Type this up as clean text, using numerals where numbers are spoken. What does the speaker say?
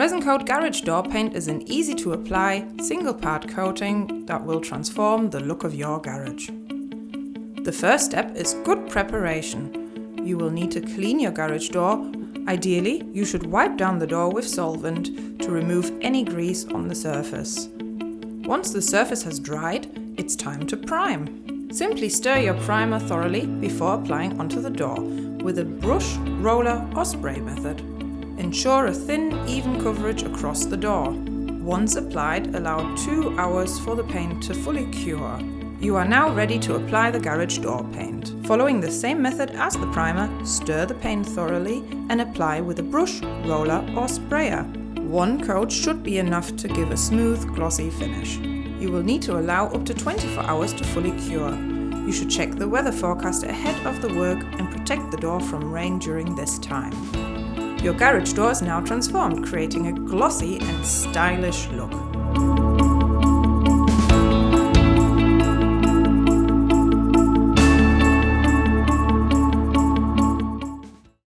Resincoat garage door paint is an easy-to-apply, single-part coating that will transform the look of your garage. The first step is good preparation. You will need to clean your garage door. Ideally, you should wipe down the door with solvent to remove any grease on the surface. Once the surface has dried, it's time to prime. Simply stir your primer thoroughly before applying onto the door with a brush, roller or spray method. Ensure a thin, even coverage across the door. Once applied, allow 2 hours for the paint to fully cure. You are now ready to apply the garage door paint. Following the same method as the primer, stir the paint thoroughly and apply with a brush, roller or sprayer. 1 coat should be enough to give a smooth, glossy finish. You will need to allow up to 24 hours to fully cure. You should check the weather forecast ahead of the work and protect the door from rain during this time. Your garage door is now transformed, creating a glossy and stylish look.